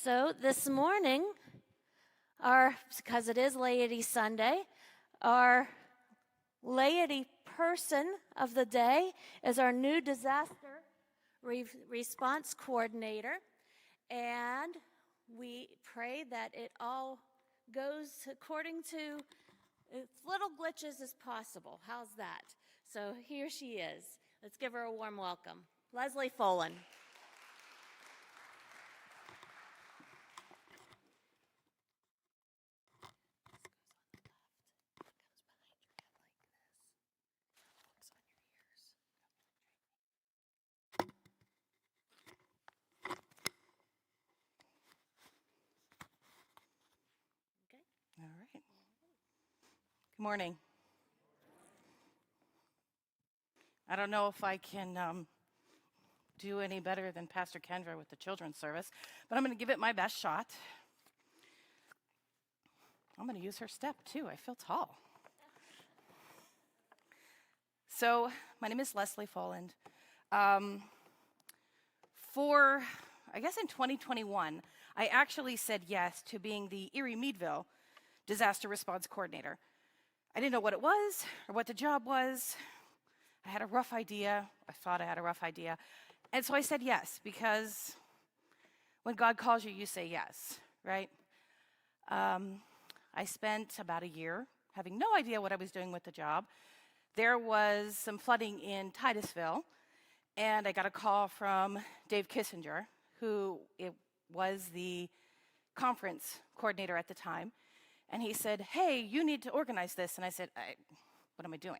So this morning, because it is Laity Sunday, our laity person of the day is our new disaster response coordinator. And we pray that it all goes according to as little glitches as possible. How's that? So here she is. Let's give her a warm welcome. Leslie Foland. All right. Good morning. I don't know if I can do any better than Pastor Kendra with the children's service, but I'm going to give it my best shot. I'm going to use her step too. I feel tall. So, my name is Leslie Foland. I guess in 2021, I actually said yes to being the Erie Meadville Disaster Response Coordinator. I didn't know what it was or what the job was. I had a rough idea. I thought I had a rough idea. And so I said yes, because when God calls you, you say yes, right? I spent about a year having no idea what I was doing with the job. There was some flooding in Titusville, and I got a call from Dave Kissinger, who was the conference coordinator at the time. And he said, hey, you need to organize this. And I said, what am I doing?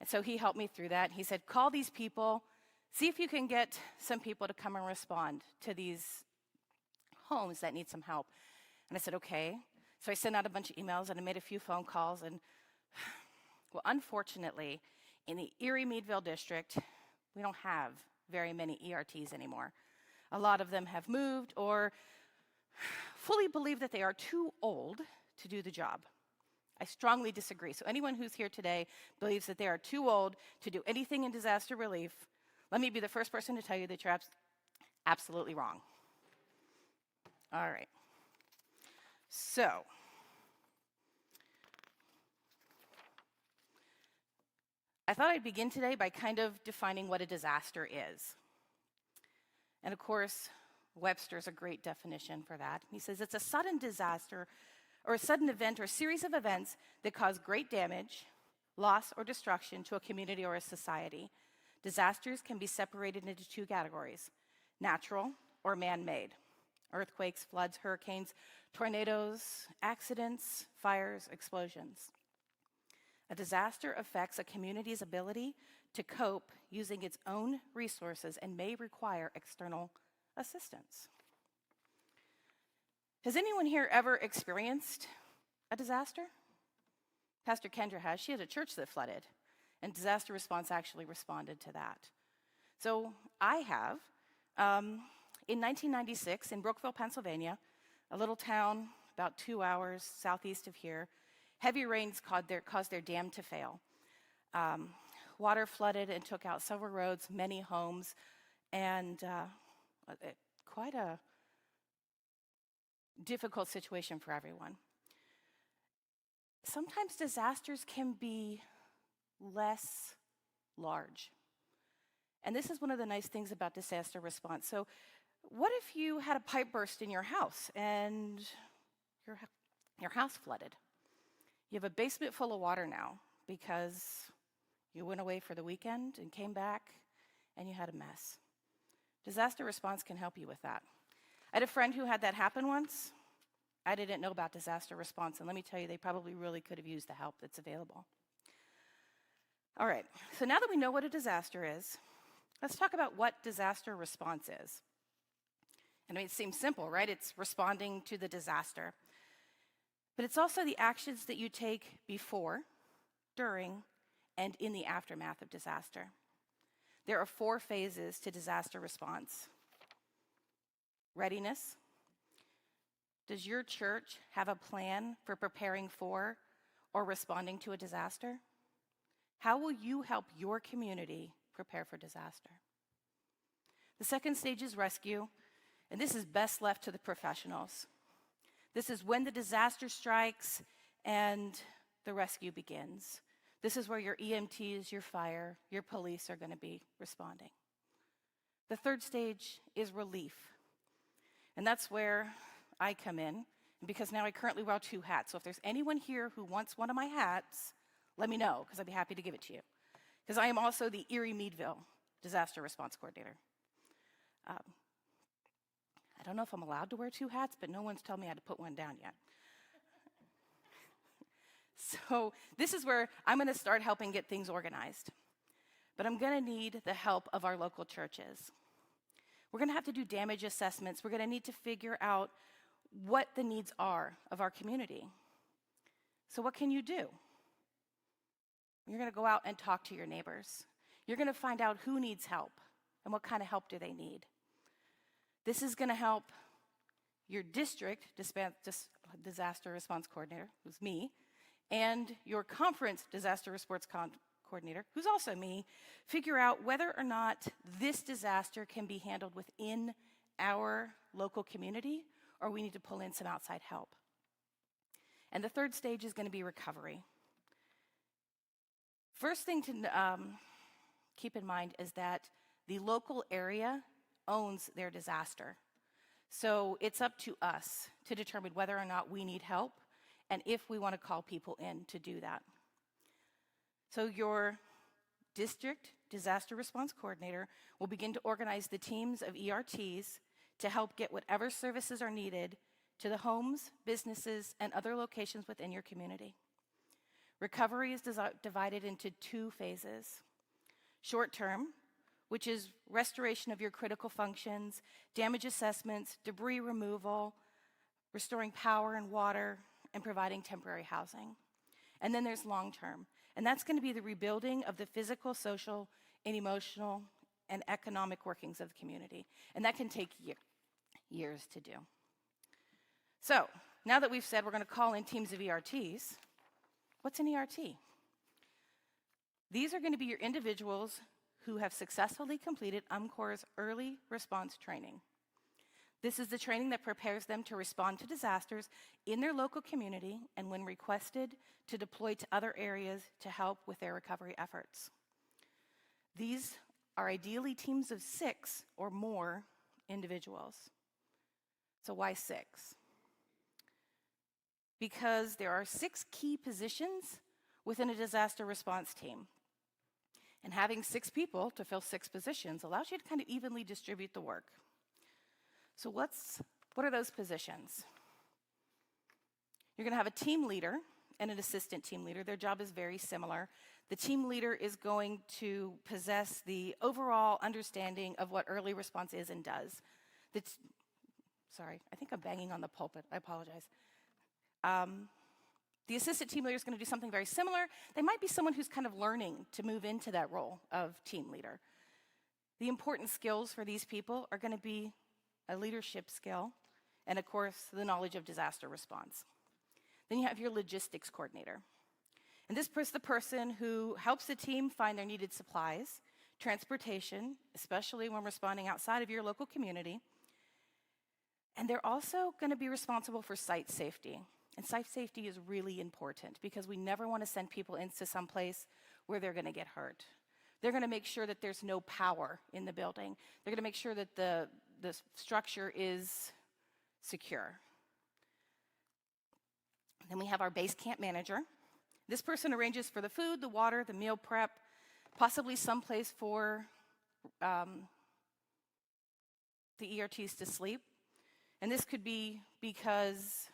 And so he helped me through that. He said, call these people, see if you can get some people to come and respond to these homes that need some help. And I said, okay. So I sent out a bunch of emails and I made a few phone calls. And well, unfortunately, in the Erie Meadville district, we don't have very many ERTs anymore. A lot of them have moved or fully believe that they are too old to do the job. I strongly disagree. So anyone who's here today believes that they are too old to do anything in disaster relief, let me be the first person to tell you that you're absolutely wrong. All right. So, I thought I'd begin today by kind of defining what a disaster is. And of course, Webster's a great definition for that. He says it's a sudden disaster or a sudden event or a series of events that cause great damage, loss, or destruction to a community or a society. Disasters can be separated into two categories: natural or man-made. Earthquakes, floods, hurricanes, tornadoes, accidents, fires, explosions. A disaster affects a community's ability to cope using its own resources and may require external assistance. Has anyone here ever experienced a disaster? Pastor Kendra has. She had a church that flooded, and disaster response actually responded to that. So I have. In 1996, in Brookville, Pennsylvania, a little town about 2 hours southeast of here, heavy rains caused their dam to fail. Water flooded and took out several roads, many homes, and quite a difficult situation for everyone. Sometimes disasters can be less large. And this is one of the nice things about disaster response. So what if you had a pipe burst in your house and your house flooded? You have a basement full of water now because you went away for the weekend and came back and you had a mess. Disaster response can help you with that. I had a friend who had that happen once. I didn't know about disaster response, and let me tell you, they probably really could have used the help that's available. All right, so now that we know what a disaster is, let's talk about what disaster response is. And I mean, it seems simple, right? It's responding to the disaster. But it's also the actions that you take before, during, and in the aftermath of disaster. There are 4 phases to disaster response. Readiness. Does your church have a plan for preparing for or responding to a disaster? How will you help your community prepare for disaster? The second stage is rescue. And this is best left to the professionals. This is when the disaster strikes and the rescue begins. This is where your EMTs, your fire, your police are going to be responding. The third stage is relief. And that's where I come in, because now I currently wear 2 hats. So if there's anyone here who wants one of my hats, let me know, because I'd be happy to give it to you. Because I am also the Erie-Meadville Disaster Response Coordinator. I don't know if I'm allowed to wear 2 hats, but no one's told me I had to put one down yet. So this is where I'm going to start helping get things organized. But I'm going to need the help of our local churches. We're going to have to do damage assessments. We're going to need to figure out what the needs are of our community. So what can you do? You're going to go out and talk to your neighbors. You're going to find out who needs help and what kind of help do they need. This is going to help your district disaster response coordinator, who's me, and your conference disaster response coordinator, who's also me, figure out whether or not this disaster can be handled within our local community, or we need to pull in some outside help. And the third stage is going to be recovery. First thing to keep in mind is that the local area owns their disaster. So it's up to us to determine whether or not we need help and if we want to call people in to do that. So your district disaster response coordinator will begin to organize the teams of ERTs to help get whatever services are needed to the homes, businesses, and other locations within your community. Recovery is divided into 2 phases. Short term, which is restoration of your critical functions, damage assessments, debris removal, restoring power and water, and providing temporary housing. And then there's long term, and that's going to be the rebuilding of the physical, social, and emotional, and economic workings of the community. And that can take years to do. So, now that we've said we're going to call in teams of ERTs, what's an ERT? These are going to be your individuals who have successfully completed UMCOR's early response training. This is the training that prepares them to respond to disasters in their local community and, when requested, to deploy to other areas to help with their recovery efforts. These are ideally teams of 6 or more individuals. So why 6? Because there are 6 key positions within a disaster response team. And having 6 people to fill 6 positions allows you to kind of evenly distribute the work. So what are those positions? You're going to have a team leader and an assistant team leader. Their job is very similar. The team leader is going to possess the overall understanding of what early response is and does. Sorry, I think I'm banging on the pulpit. I apologize. The assistant team leader is going to do something very similar. They might be someone who's kind of learning to move into that role of team leader. The important skills for these people are going to be a leadership skill and, of course, the knowledge of disaster response. Then you have your logistics coordinator. And this is the person who helps the team find their needed supplies, transportation, especially when responding outside of your local community. And they're also going to be responsible for site safety. And site safety is really important because we never want to send people into some place where they're going to get hurt. They're going to make sure that there's no power in the building. They're going to make sure that the structure is secure. Then we have our base camp manager. This person arranges for the food, the water, the meal prep, possibly someplace for the ERTs to sleep. And this could be because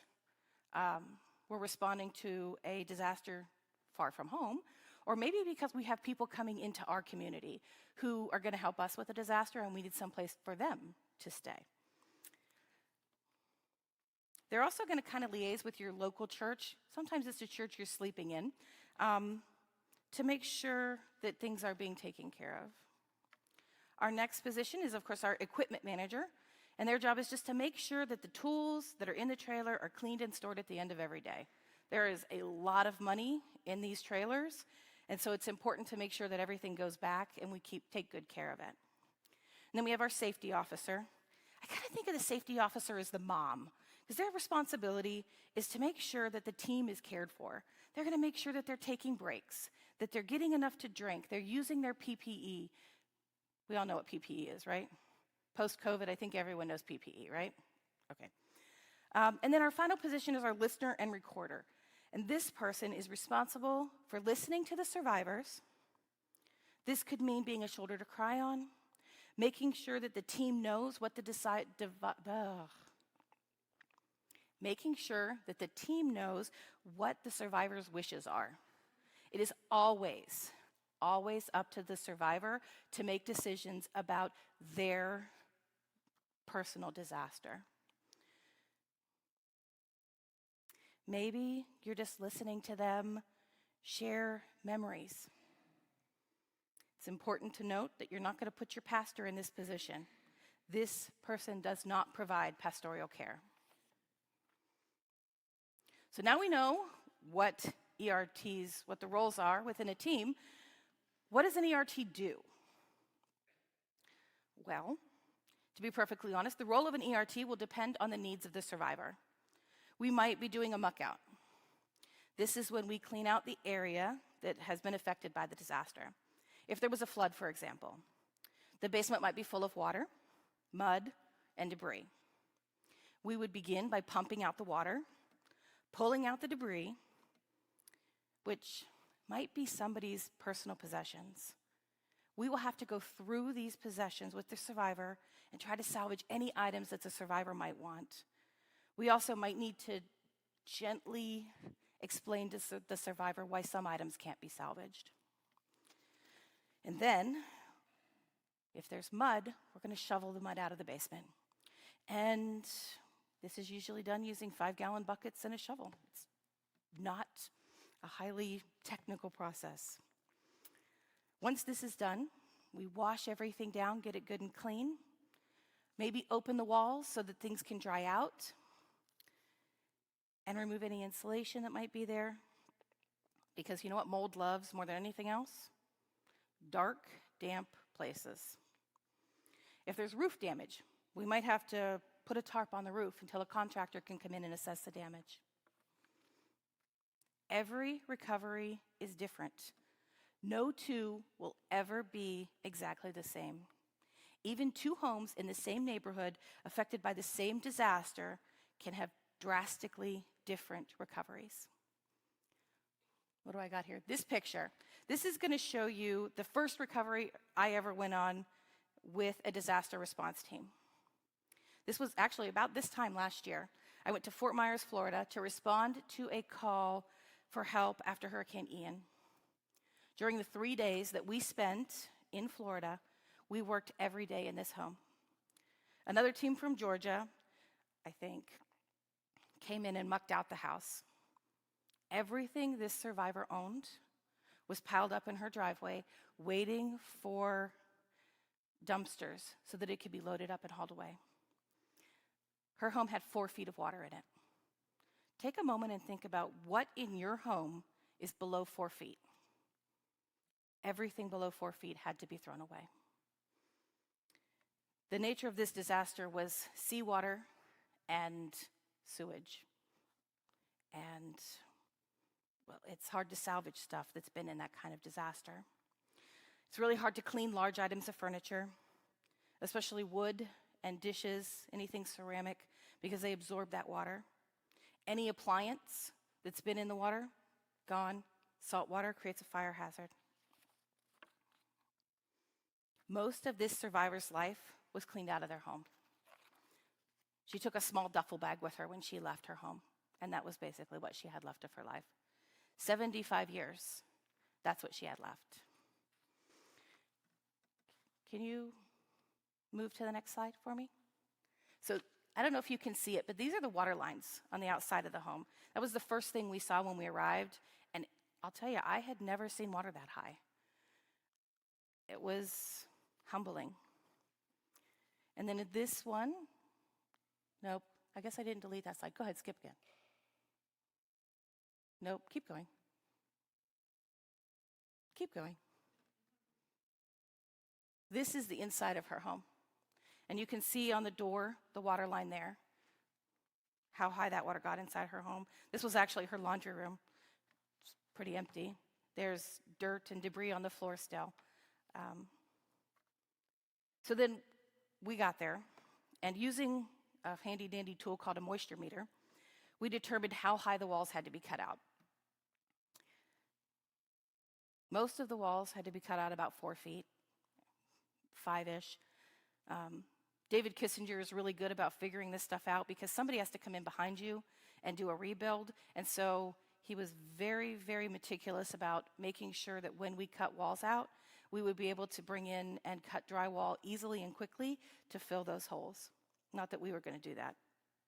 we're responding to a disaster far from home, or maybe because we have people coming into our community who are going to help us with a disaster and we need someplace for them to stay. They're also going to kind of liaise with your local church. Sometimes it's the church you're sleeping in, to make sure that things are being taken care of. Our next position is, of course, our equipment manager. And their job is just to make sure that the tools that are in the trailer are cleaned and stored at the end of every day. There is a lot of money in these trailers, and so it's important to make sure that everything goes back and we take good care of it. And then we have our safety officer. I kind of think of the safety officer as the mom, because their responsibility is to make sure that the team is cared for. They're going to make sure that they're taking breaks, that they're getting enough to drink, they're using their PPE. We all know what PPE is, right? Post-COVID, I think everyone knows PPE, right? Okay. And then our final position is our listener and recorder. And this person is responsible for listening to the survivors. This could mean being a shoulder to cry on, making sure that the team knows what making sure that the team knows what the survivor's wishes are. It is always up to the survivor to make decisions about their personal disaster. Maybe you're just listening to them share memories. It's important to note that you're not going to put your pastor in this position. This person does not provide pastoral care. So now we know what the roles are within a team. What does an ERT do? Well, to be perfectly honest, the role of an ERT will depend on the needs of the survivor. We might be doing a muck out. This is when we clean out the area that has been affected by the disaster. If there was a flood, for example, the basement might be full of water, mud, and debris. We would begin by pumping out the water, pulling out the debris, which might be somebody's personal possessions. We will have to go through these possessions with the survivor and try to salvage any items that the survivor might want. We also might need to gently explain to the survivor why some items can't be salvaged. And then, if there's mud, we're going to shovel the mud out of the basement. And this is usually done using 5-gallon buckets and a shovel. It's not a highly technical process. Once this is done, we wash everything down, get it good and clean. Maybe open the walls so that things can dry out. And remove any insulation that might be there. Because you know what mold loves more than anything else? Dark, damp places. If there's roof damage, we might have to put a tarp on the roof until a contractor can come in and assess the damage. Every recovery is different. No two will ever be exactly the same. Even two homes in the same neighborhood affected by the same disaster can have drastically different recoveries. What do I got here? This picture. This is going to show you the first recovery I ever went on with a disaster response team. This was actually about this time last year. I went to Fort Myers, Florida to respond to a call for help after Hurricane Ian. During the 3 days that we spent in Florida, we worked every day in this home. Another team from Georgia, I think, came in and mucked out the house. Everything this survivor owned was piled up in her driveway, waiting for dumpsters so that it could be loaded up and hauled away. Her home had 4 feet of water in it. Take a moment and think about what in your home is below 4 feet. Everything below 4 feet had to be thrown away. The nature of this disaster was seawater and sewage. And, well, it's hard to salvage stuff that's been in that kind of disaster. It's really hard to clean large items of furniture, especially wood and dishes, anything ceramic, because they absorb that water. Any appliance that's been in the water, gone. Salt water creates a fire hazard. Most of this survivor's life was cleaned out of their home. She took a small duffel bag with her when she left her home, and that was basically what she had left of her life. 75 years, that's what she had left. Can you move to the next slide for me? So I don't know if you can see it, but these are the water lines on the outside of the home. That was the first thing we saw when we arrived, and I'll tell you, I had never seen water that high. It was humbling. And then this one, nope, I guess I didn't delete that slide. Go ahead, skip again. Nope, keep going. Keep going. This is the inside of her home. And you can see on the door, the water line there, how high that water got inside her home. This was actually her laundry room. It's pretty empty. There's dirt and debris on the floor still. So then we got there, and using a handy-dandy tool called a moisture meter, we determined how high the walls had to be cut out. Most of the walls had to be cut out about 4 feet, 5-ish. David Kissinger is really good about figuring this stuff out because somebody has to come in behind you and do a rebuild. And so he was very, very meticulous about making sure that when we cut walls out, we would be able to bring in and cut drywall easily and quickly to fill those holes. Not that we were going to do that,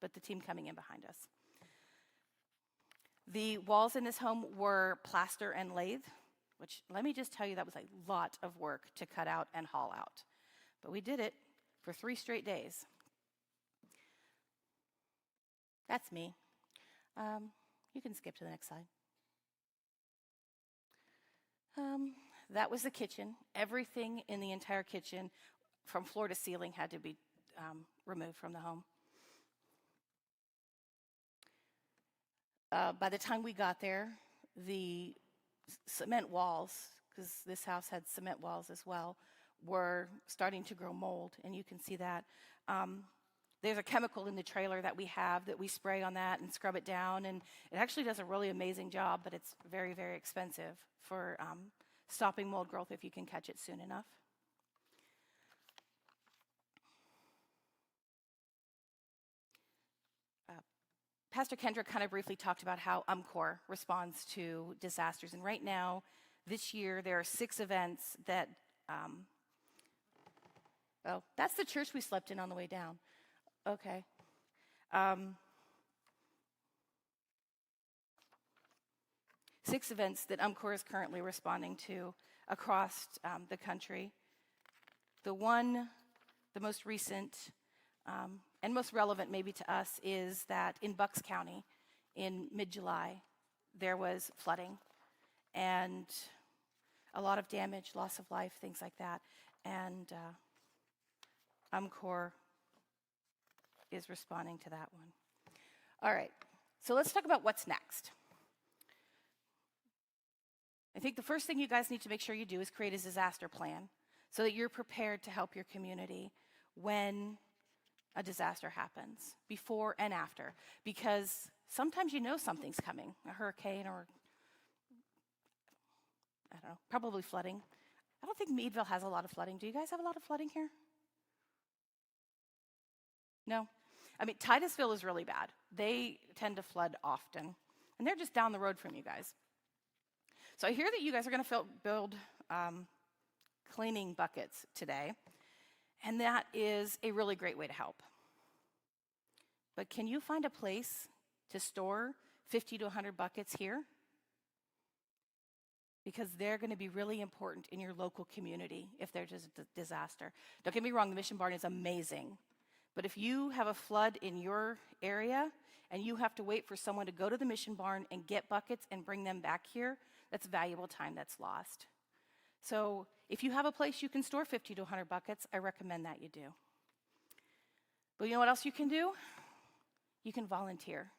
but the team coming in behind us. The walls in this home were plaster and lathe, which let me just tell you, that was a lot of work to cut out and haul out. But we did it for 3 straight days. That's me. You can skip to the next slide. That was the kitchen. Everything in the entire kitchen, from floor to ceiling, had to be removed from the home. By the time we got there, the cement walls, because this house had cement walls as well, were starting to grow mold, and you can see that. There's a chemical in the trailer that we have that we spray on that and scrub it down, and it actually does a really amazing job, but it's very, very expensive for stopping mold growth if you can catch it soon enough. Pastor Kendra kind of briefly talked about how UMCOR responds to disasters, and right now, this year, there are 6 events that, oh, that's the church we slept in on the way down. Okay. 6 events that UMCOR is currently responding to across the country. The most recent, and most relevant maybe to us, is that in Bucks County in mid-July, there was flooding and a lot of damage, loss of life, things like that. And UMCOR is responding to that one. All right, so let's talk about what's next. I think the first thing you guys need to make sure you do is create a disaster plan so that you're prepared to help your community when a disaster happens, before and after, because sometimes you know something's coming, a hurricane or, I don't know, probably flooding. I don't think Meadville has a lot of flooding. Do you guys have a lot of flooding here? No? I mean, Titusville is really bad. They tend to flood often, and they're just down the road from you guys. So I hear that you guys are going to build cleaning buckets today, and that is a really great way to help. But can you find a place to store 50 to 100 buckets here? Because they're going to be really important in your local community if there's a disaster. Don't get me wrong, the Mission Barn is amazing. But if you have a flood in your area and you have to wait for someone to go to the Mission Barn and get buckets and bring them back here, that's valuable time that's lost. So if you have a place you can store 50 to 100 buckets, I recommend that you do. But you know what else you can do? You can volunteer.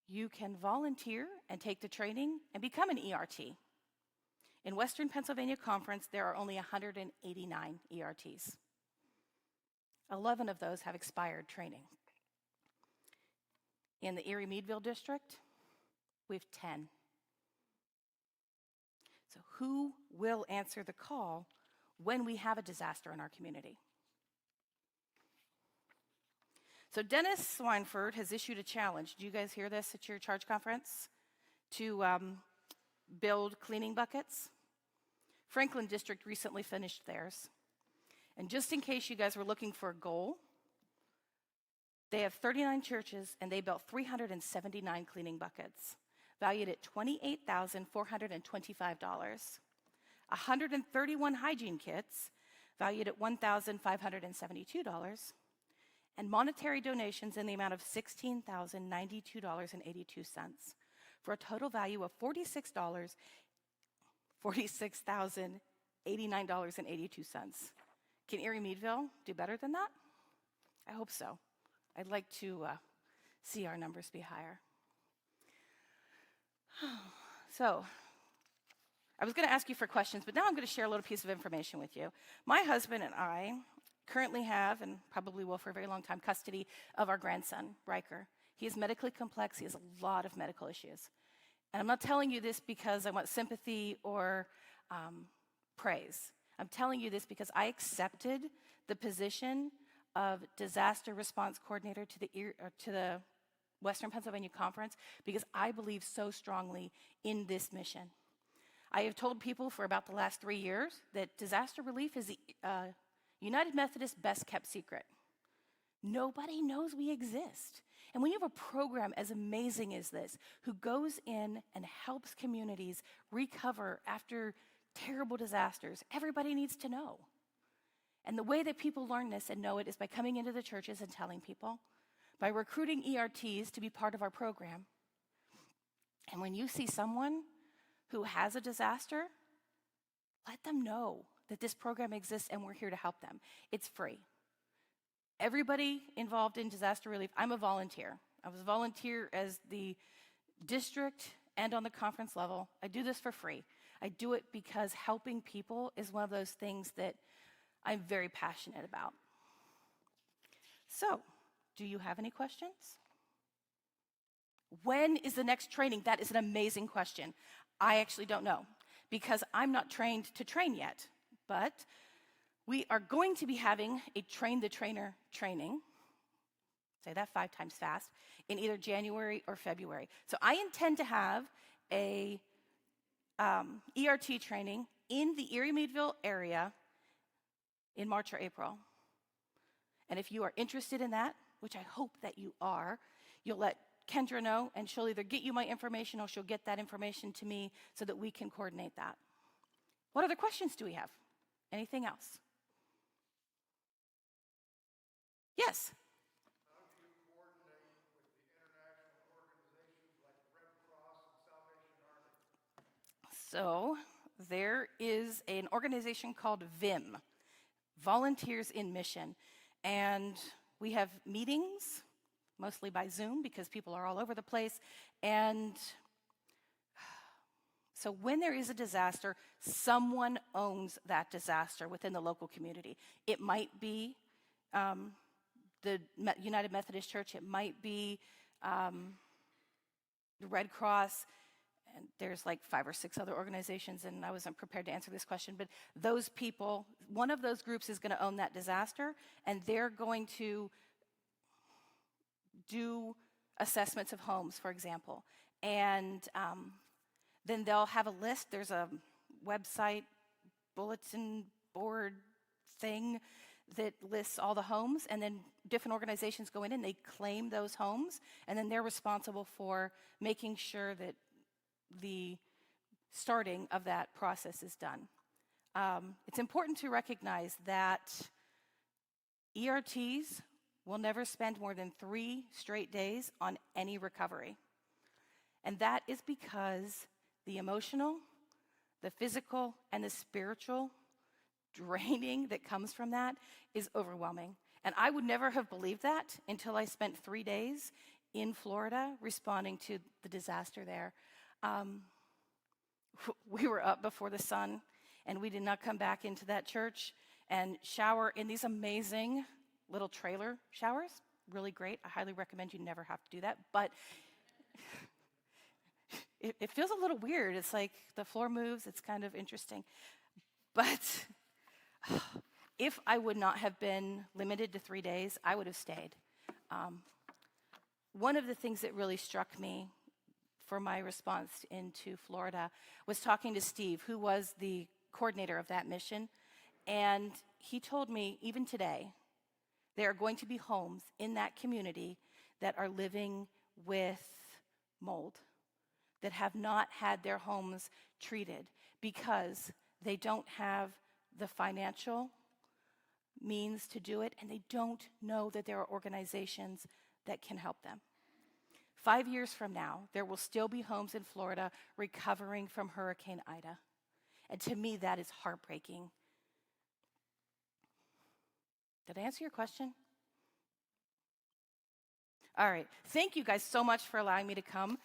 You can volunteer and take the training and become an ERT. In Western Pennsylvania Conference, there are only 189 ERTs. 11 of those have expired training. In the Erie-Meadville district, we have 10. So who will answer the call when we have a disaster in our community? So Dennis Swineford has issued a challenge. Did you guys hear this at your charge conference? To build cleaning buckets. Franklin District recently finished theirs. And just in case you guys were looking for a goal, they have 39 churches and they built 379 cleaning buckets, valued at $28,425. 131 hygiene kits, valued at $1,572. And monetary donations in the amount of $16,092.82 for a total value of $46,089.82. Can Erie Meadville do better than that? I hope so. I'd like to see our numbers be higher. So, I was going to ask you for questions, but now I'm going to share a little piece of information with you. My husband and I currently have, and probably will for a very long time, custody of our grandson, Riker. He is medically complex. He has a lot of medical issues. And I'm not telling you this because I want sympathy or praise. I'm telling you this because I accepted the position of disaster response coordinator to the Western Pennsylvania Conference because I believe so strongly in this mission. I have told people for about the last 3 years that disaster relief is the United Methodist best kept secret. Nobody knows we exist. And when you have a program as amazing as this, who goes in and helps communities recover after terrible disasters, everybody needs to know. And the way that people learn this and know it is by coming into the churches and telling people, by recruiting ERTs to be part of our program. And when you see someone who has a disaster, let them know that this program exists and we're here to help them. It's free. Everybody involved in disaster relief, I'm a volunteer. I was a volunteer as the district and on the conference level. I do this for free. I do it because helping people is one of those things that I'm very passionate about. So, do you have any questions? When is the next training? That is an amazing question. I actually don't know because I'm not trained to train yet, but we are going to be having a Train the Trainer training, say that 5 times fast, in either January or February. So I intend to have a ERT training in the Erie-Meadville area in March or April. And if you are interested in that, which I hope that you are, you'll let Kendra know, and she'll either get you my information or she'll get that information to me so that we can coordinate that. What other questions do we have? Anything else? Yes? How do you coordinate with the international organizations like the Red Cross and Salvation Army? So there is an organization called VIM, Volunteers in Mission, and we have meetings, mostly by Zoom because people are all over the place, and so when there is a disaster, someone owns that disaster within the local community. It might be the United Methodist Church, it might be the Red Cross, and there's like 5 or 6 other organizations, and I wasn't prepared to answer this question, but those people, one of those groups is going to own that disaster, and they're going to do assessments of homes, for example, and then they'll have a list. There's a website, bulletin board thing that lists all the homes, and then different organizations go in and they claim those homes, and then they're responsible for making sure that the starting of that process is done. It's important to recognize that ERTs will never spend more than 3 straight days on any recovery. And that is because the emotional, the physical, and the spiritual draining that comes from that is overwhelming. And I would never have believed that until I spent 3 days in Florida responding to the disaster there. We were up before the sun, and we did not come back into that church and shower in these amazing little trailer showers. Really great. I highly recommend you never have to do that. But it feels a little weird. It's like the floor moves. It's kind of interesting. But if I would not have been limited to 3 days, I would have stayed. One of the things that really struck me for my response into Florida was talking to Steve, who was the coordinator of that mission. And he told me, even today, there are going to be homes in that community that are living with mold, that have not had their homes treated because they don't have the financial means to do it, and they don't know that there are organizations that can help them. 5 years from now, there will still be homes in Florida recovering from Hurricane Ida. And to me, that is heartbreaking. Did I answer your question? All right. Thank you guys so much for allowing me to come.